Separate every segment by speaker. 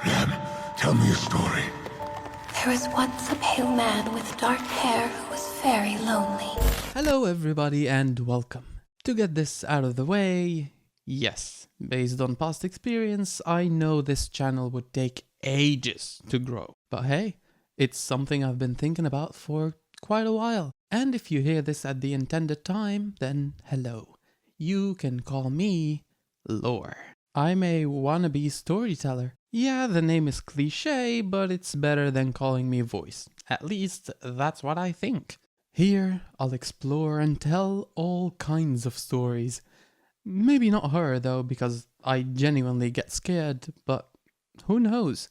Speaker 1: Lamb, tell me a story.
Speaker 2: There was once a pale man with dark hair who was very lonely.
Speaker 3: Hello everybody and welcome. To get this out of the way, yes, based on past experience, I know this channel would take ages to grow. But hey, it's something I've been thinking about for quite a while. And if you hear this at the intended time, then hello. You can call me Lore. I'm a wannabe storyteller. Yeah, the name is cliche, but it's better than calling me Voice. At least, that's what I think. Here, I'll explore and tell all kinds of stories. Maybe not her though, because I genuinely get scared, but who knows?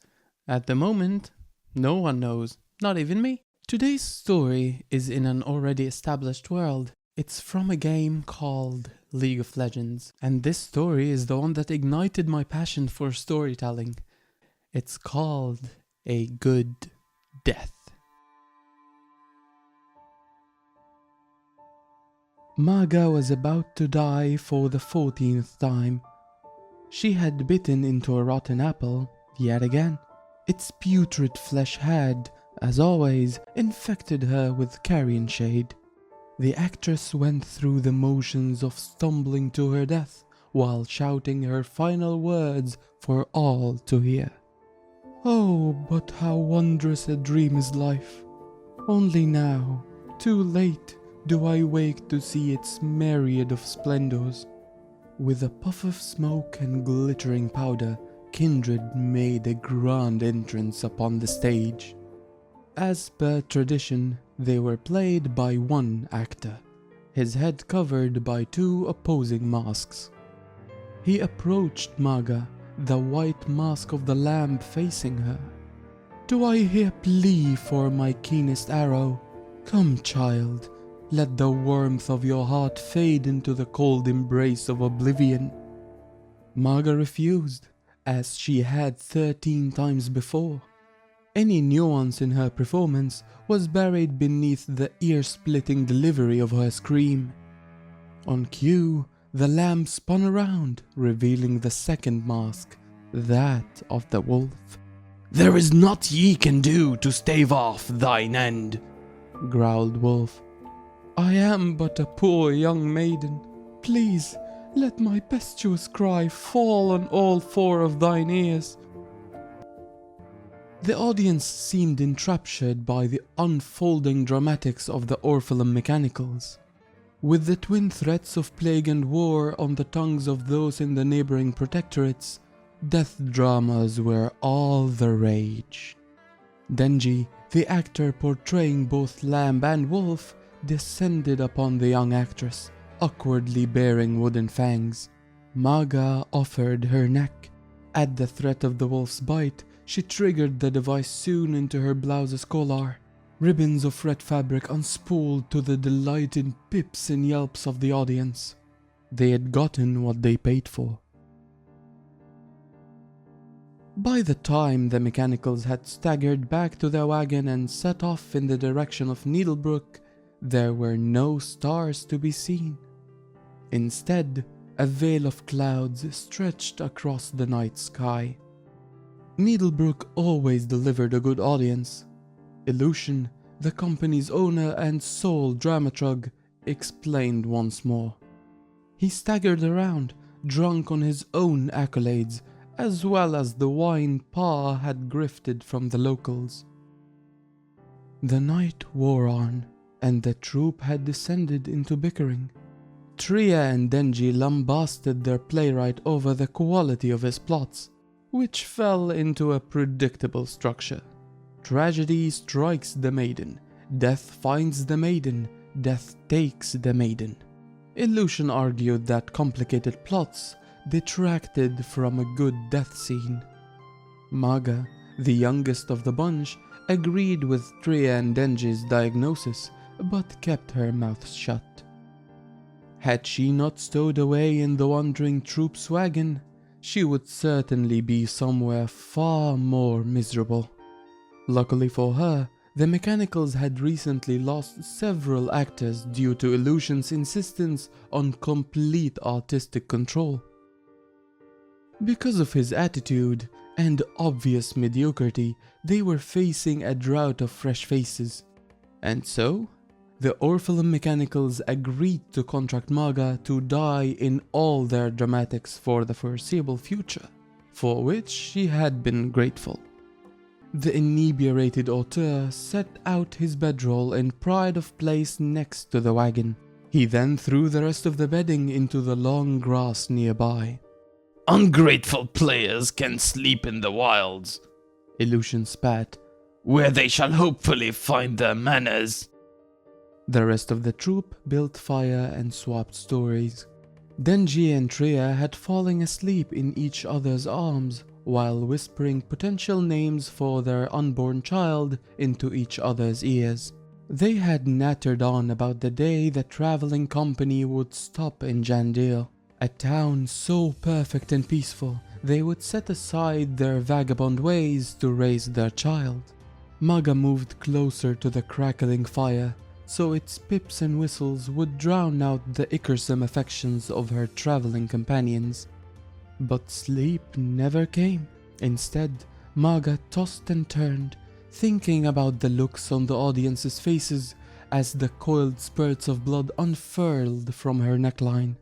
Speaker 3: At the moment, no one knows, not even me. Today's story is in an already established world. It's from a game called League of Legends, and this story is the one that ignited my passion for storytelling. It's called A Good Death. Maga was about to die for the 14th time. She had bitten into a rotten apple yet again. Its putrid flesh had, as always, infected her with carrion shade. The actress went through the motions of stumbling to her death while shouting her final words for all to hear. Oh, but how wondrous a dream is life. Only now, too late, do I wake to see its myriad of splendors. With a puff of smoke and glittering powder, Kindred made a grand entrance upon the stage. As per tradition, they were played by one actor, his head covered by two opposing masks. He approached Maga, the white mask of the lamb facing her. Do I hear plea for my keenest arrow? Come, child, let the warmth of your heart fade into the cold embrace of oblivion. Maga refused, as she had 13 times before. Any nuance in her performance was buried beneath the ear-splitting delivery of her scream. On cue, the lamb spun around, revealing the second mask, that of the wolf. "There is naught ye can do to stave off thine end," growled Wolf. "I am but a poor young maiden. Please, let my piteous cry fall on all four of thine ears." The audience seemed enraptured by the unfolding dramatics of the Orphalum mechanicals. With the twin threats of plague and war on the tongues of those in the neighboring protectorates, death dramas were all the rage. Denji, the actor portraying both lamb and wolf, descended upon the young actress, awkwardly bearing wooden fangs. Maga offered her neck. At the threat of the wolf's bite, she triggered the device sewn into her blouse's collar. Ribbons of red fabric unspooled to the delighted pips and yelps of the audience. They had gotten what they paid for. By the time the mechanicals had staggered back to their wagon and set off in the direction of Needlebrook, there were no stars to be seen. Instead, a veil of clouds stretched across the night sky. Needlebrook always delivered a good audience. Illusion, the company's owner and sole dramaturg, explained once more. He staggered around, drunk on his own accolades, as well as the wine Pa had grifted from the locals. The night wore on, and the troupe had descended into bickering. Tria and Denji lambasted their playwright over the quality of his plots, which fell into a predictable structure. Tragedy strikes the maiden, death finds the maiden, death takes the maiden. Illusion argued that complicated plots detracted from a good death scene. Maga, the youngest of the bunch, agreed with Tria and Denji's diagnosis, but kept her mouth shut. Had she not stowed away in the wandering troops' wagon, she would certainly be somewhere far more miserable. Luckily for her, the mechanicals had recently lost several actors due to Illusion's insistence on complete artistic control. Because of his attitude, and obvious mediocrity, they were facing a drought of fresh faces. And so, the Orphalum Mechanicals agreed to contract Maga to die in all their dramatics for the foreseeable future, for which she had been grateful. The inebriated auteur set out his bedroll in pride of place next to the wagon. He then threw the rest of the bedding into the long grass nearby.
Speaker 4: Ungrateful players can sleep in the wilds,
Speaker 3: Illusion spat.
Speaker 4: where they shall hopefully find their manners.
Speaker 3: The rest of the troop built fire and swapped stories. Denji and Tria had fallen asleep in each other's arms while whispering potential names for their unborn child into each other's ears. They had nattered on about the day the traveling company would stop in Jandil, a town so perfect and peaceful they would set aside their vagabond ways to raise their child. Maga moved closer to the crackling fire, so its pips and whistles would drown out the icersome affections of her traveling companions. But sleep never came. Instead, Maga tossed and turned, thinking about the looks on the audience's faces as the coiled spurts of blood unfurled from her neckline.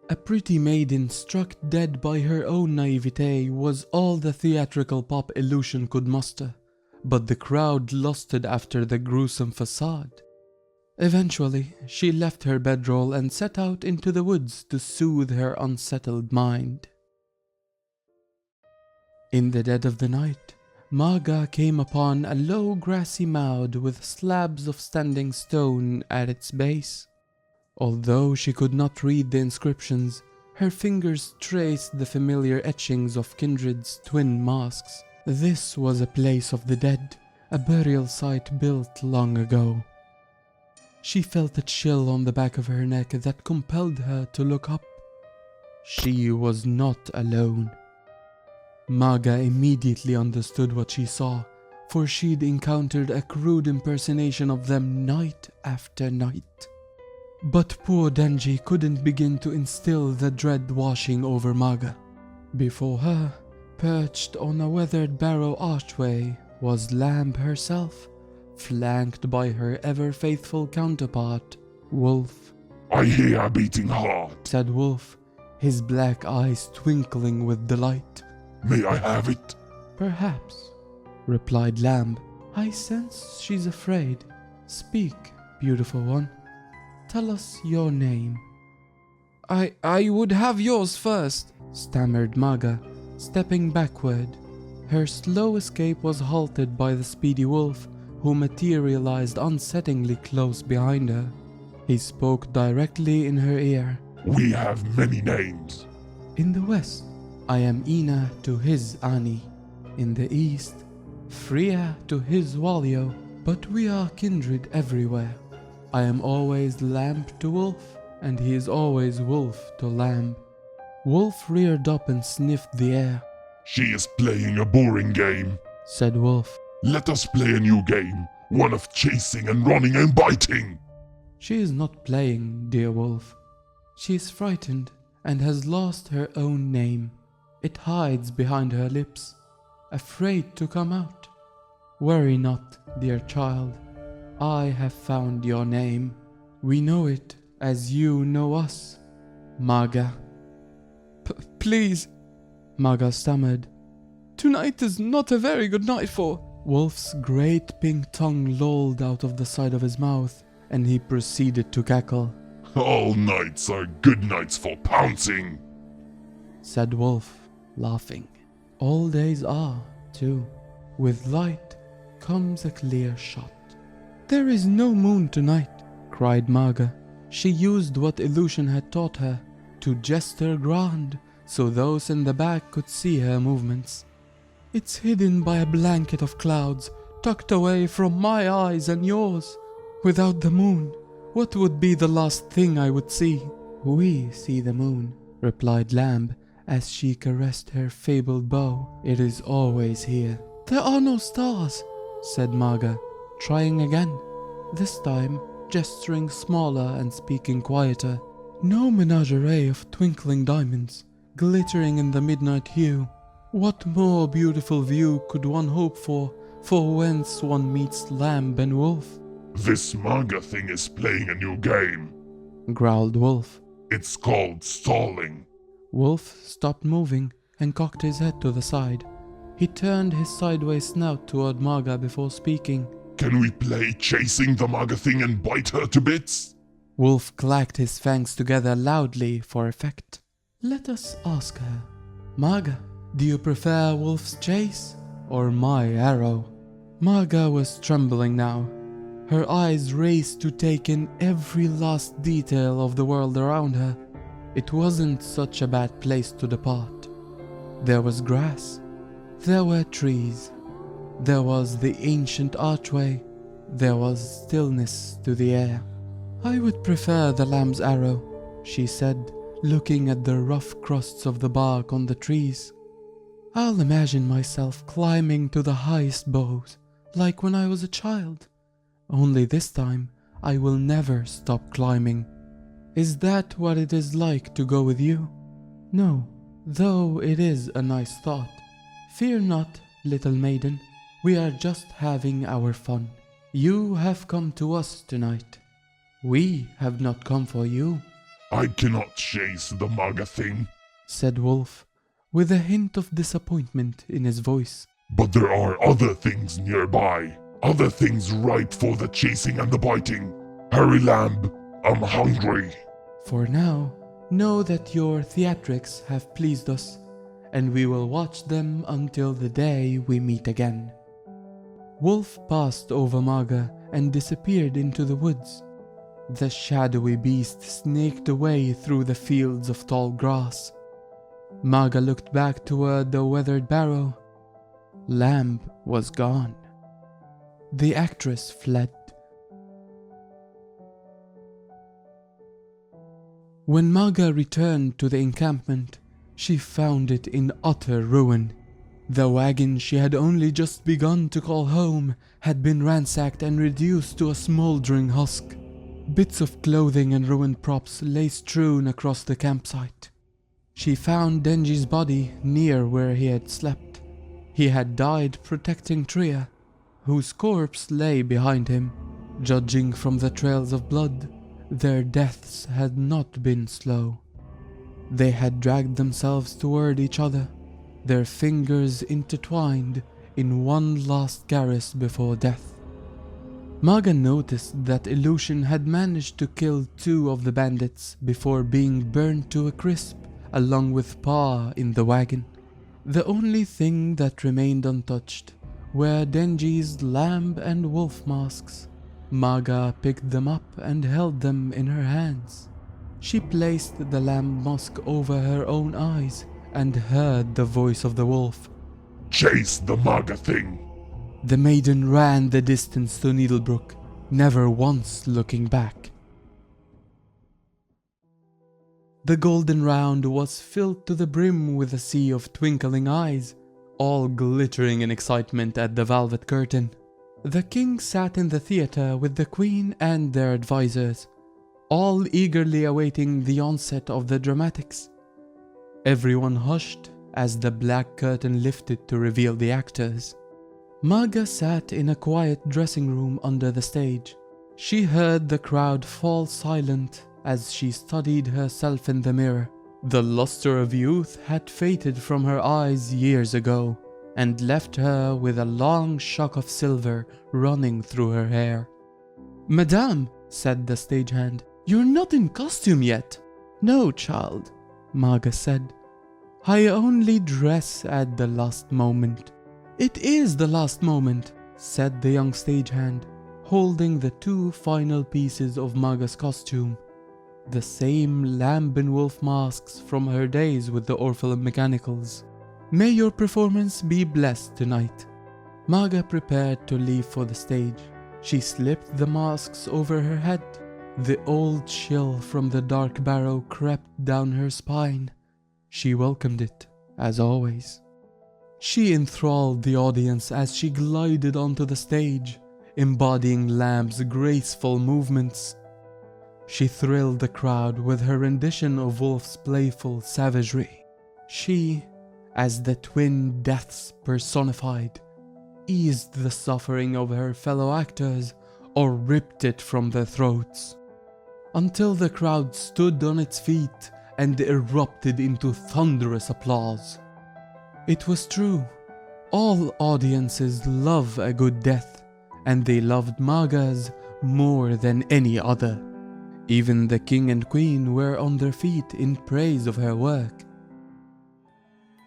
Speaker 3: A pretty maiden struck dead by her own naivete was all the theatrical pop Illusion could muster, but the crowd lusted after the gruesome facade. Eventually, she left her bedroll and set out into the woods to soothe her unsettled mind. In the dead of the night, Maga came upon a low grassy mound with slabs of standing stone at its base. Although she could not read the inscriptions, her fingers traced the familiar etchings of Kindred's twin masks. This was a place of the dead, a burial site built long ago. She felt a chill on the back of her neck that compelled her to look up. She was not alone. Maga immediately understood what she saw, for she'd encountered a crude impersonation of them night after night. But poor Denji couldn't begin to instill the dread washing over Maga. Before her, perched on a weathered barrow archway, was Lamb herself, flanked by her ever-faithful counterpart, Wolf.
Speaker 1: I hear a beating heart.
Speaker 3: Said Wolf, his black eyes twinkling with delight.
Speaker 1: May I have it?
Speaker 3: Perhaps, replied Lamb. I sense she's afraid. Speak, beautiful one. Tell us your name. I would have yours first, stammered Maga, stepping backward. Her slow escape was halted by the speedy wolf, who materialized unsettlingly close behind her. He spoke directly in her ear.
Speaker 1: We have many names.
Speaker 3: In the west, I am Ina to his Ani. In the east, Freya to his Walio. But we are kindred everywhere. I am always Lamb to Wolf, and he is always Wolf to Lamb. Wolf reared up and sniffed the air.
Speaker 1: She is playing a boring game,
Speaker 3: said Wolf.
Speaker 1: Let us play a new game, one of chasing and running and biting.
Speaker 3: She is not playing, dear Wolf. She is frightened and has lost her own name. It hides behind her lips, afraid to come out. Worry not, dear child. I have found your name. We know it as you know us, Maga. Please, Maga stammered. Tonight is not a very good night for... Wolf's great pink tongue lolled out of the side of his mouth, and he proceeded to cackle.
Speaker 1: All nights are good nights for pouncing,
Speaker 3: said Wolf, laughing. All days are, too. With light comes a clear shot. There is no moon tonight, cried Maga. She used what Illusion had taught her, to gesture grand, so those in the back could see her movements. It's hidden by a blanket of clouds, tucked away from my eyes and yours. Without the moon, what would be the last thing I would see? We see the moon, replied Lamb, as she caressed her fabled bow. It is always here. There are no stars, said Maga, trying again, this time gesturing smaller and speaking quieter. No menagerie of twinkling diamonds, glittering in the midnight hue. What more beautiful view could one hope for whence one meets lamb and wolf?
Speaker 1: This manga thing is playing a new game.
Speaker 3: Growled Wolf.
Speaker 1: It's called stalling.
Speaker 3: Wolf stopped moving and cocked his head to the side. He turned his sideways snout toward Maga before speaking.
Speaker 1: Can we play chasing the manga thing and bite her to bits?
Speaker 3: Wolf clacked his fangs together loudly for effect. Let us ask her. Maga, do you prefer Wolf's chase or my arrow? Maga was trembling now. Her eyes raced to take in every last detail of the world around her. It wasn't such a bad place to depart. There was grass. There were trees. There was the ancient archway. There was stillness to the air. I would prefer the lamb's arrow, she said, looking at the rough crusts of the bark on the trees. I'll imagine myself climbing to the highest boughs, like when I was a child. Only this time, I will never stop climbing. Is that what it is like to go with you? No, though it is a nice thought. Fear not, little maiden. We are just having our fun. You have come to us tonight. We have not come for you,
Speaker 1: I cannot chase the manga thing.
Speaker 3: said Wolf, with a hint of disappointment in his voice.
Speaker 1: But there are other things nearby. Other things ripe for the chasing and the biting. Hurry, lamb, I'm hungry.
Speaker 3: For now, know that your theatrics have pleased us, and we will watch them until the day we meet again. Wolf passed over Maga and disappeared into the woods. The shadowy beast snaked away through the fields of tall grass. Maga looked back toward the weathered barrow. Lamb was gone. The actress fled. When Maga returned to the encampment, she found it in utter ruin. The wagon she had only just begun to call home had been ransacked and reduced to a smoldering husk. Bits of clothing and ruined props lay strewn across the campsite. She found Denji's body near where he had slept. He had died protecting Tria, whose corpse lay behind him. Judging from the trails of blood, their deaths had not been slow. They had dragged themselves toward each other, their fingers intertwined in one last caress before death. Maga noticed that Illusion had managed to kill 2 of the bandits before being burned to a crisp, along with Pa in the wagon. The only thing that remained untouched were Denji's lamb and wolf masks. Maga picked them up and held them in her hands. She placed the lamb mask over her own eyes and heard the voice of the wolf.
Speaker 1: Chase the manga thing.
Speaker 3: The maiden ran the distance to Needlebrook, never once looking back. The golden round was filled to the brim with a sea of twinkling eyes, all glittering in excitement at the velvet curtain. The king sat in the theater with the queen and their advisors, all eagerly awaiting the onset of the dramatics. Everyone hushed as the black curtain lifted to reveal the actors. Maga sat in a quiet dressing room under the stage. She heard the crowd fall silent as she studied herself in the mirror. The luster of youth had faded from her eyes years ago and left her with a long shock of silver running through her hair. "Madame," said the stagehand, "you're not in costume yet." "No, child," Maga said. "I only dress at the last moment." "It is the last moment," said the young stagehand, holding the 2 final pieces of Maga's costume, the same lamb and wolf masks from her days with the Orpheum Mechanicals. "May your performance be blessed tonight." Maga prepared to leave for the stage. She slipped the masks over her head. The old chill from the dark barrow crept down her spine. She welcomed it, as always. She enthralled the audience as she glided onto the stage, embodying Lamb's graceful movements. She thrilled the crowd with her rendition of Wolf's playful savagery. She as the twin deaths personified, eased the suffering of her fellow actors or ripped it from their throats, until the crowd stood on its feet and erupted into thunderous applause. It was true. All audiences love a good death, and they loved Maga's more than any other. Even the king and queen were on their feet in praise of her work.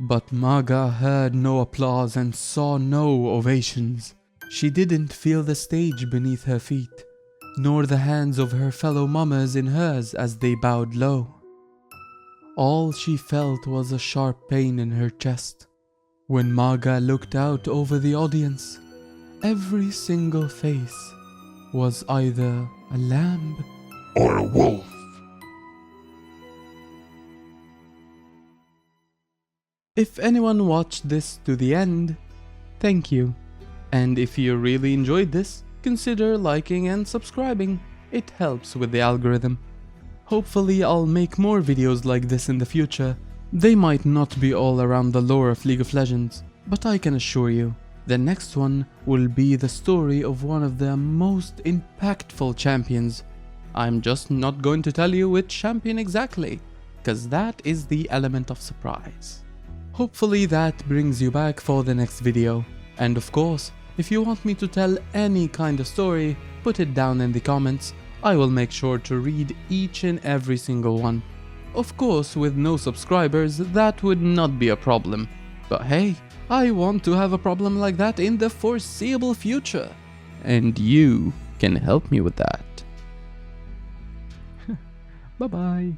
Speaker 3: But Maga heard no applause and saw no ovations. She didn't feel the stage beneath her feet, nor the hands of her fellow mummers in hers as they bowed low. All she felt was a sharp pain in her chest. When Maga looked out over the audience, every single face was either a lamb
Speaker 1: or a wolf.
Speaker 3: If anyone watched this to the end, thank you. And if you really enjoyed this, consider liking and subscribing. It helps with the algorithm. Hopefully I'll make more videos like this in the future. They might not be all around the lore of League of Legends, but I can assure you, the next one will be the story of one of the most impactful champions. I'm just not going to tell you which champion exactly, cause that is the element of surprise. Hopefully that brings you back for the next video. And of course, if you want me to tell any kind of story, put it down in the comments. I will make sure to read each and every single one. Of course, with no subscribers, that would not be a problem. But hey, I want to have a problem like that in the foreseeable future. And you can help me with that. Bye bye.